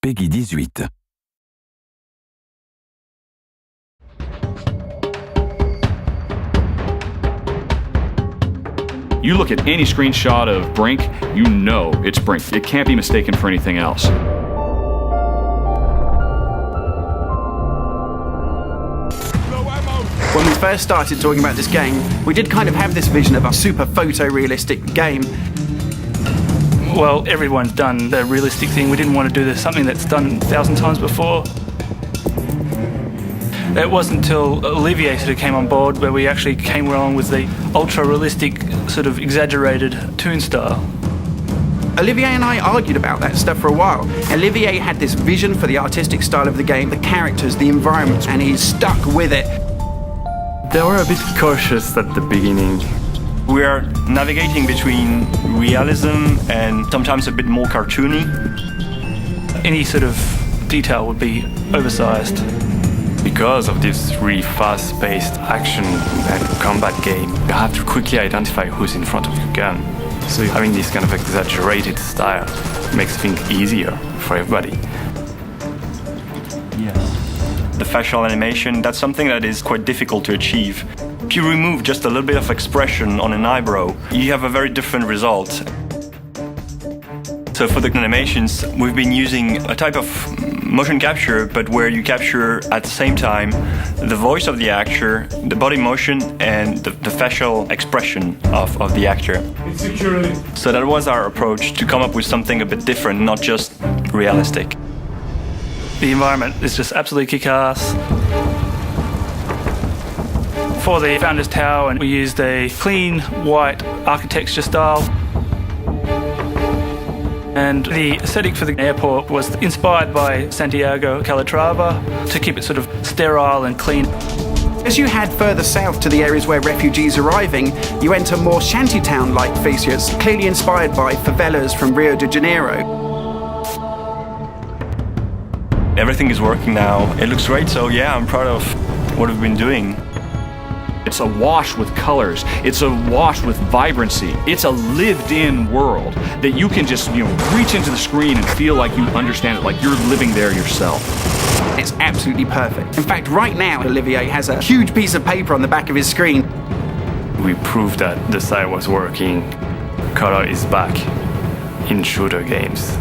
Peggy 18. You look at any screenshot of BRINK, you know it's BRINK. It can't be mistaken for anything else. When we first started talking about this game, we did kind of have this vision of a super photorealistic game. Well, everyone's done the realistic thing. We didn't want to do something that's done 1,000 times before. It wasn't until Olivier sort of came on board where we actually came along with the ultra-realistic, sort of exaggerated toon style. Olivier and I argued about that stuff for a while. Olivier had this vision for the artistic style of the game, the characters, the environment, and he's stuck with it. They were a bit cautious at the beginning. We are navigating between realism and sometimes a bit more cartoony. Any sort of detail would be oversized. Because of this really fast-paced action and combat game, you have to quickly identify who's in front of your gun. So having this kind of exaggerated style makes things easier for everybody. The facial animation, that's something that is quite difficult to achieve. If you remove just a little bit of expression on an eyebrow, you have a very different result. So for the animations, we've been using a type of motion capture, but where you capture at the same time the voice of the actor, the body motion, and the facial expression of the actor. So that was our approach, to come up with something a bit different, not just realistic. The environment is just absolutely kick-ass. For the Founders Tower, and we used a clean white architecture style. And the aesthetic for the airport was inspired by Santiago Calatrava to keep it sort of sterile and clean. As you head further south to the areas where refugees are arriving, you enter more shantytown-like features, clearly inspired by favelas from Rio de Janeiro. Everything is working now. It looks great, so yeah, I'm proud of what we've been doing. It's a wash with colors. It's a wash with vibrancy. It's a lived-in world that you can just, reach into the screen and feel like you understand it, like you're living there yourself. It's absolutely perfect. In fact, right now, Olivier has a huge piece of paper on the back of his screen. We proved that the style was working. Color is back in shooter games.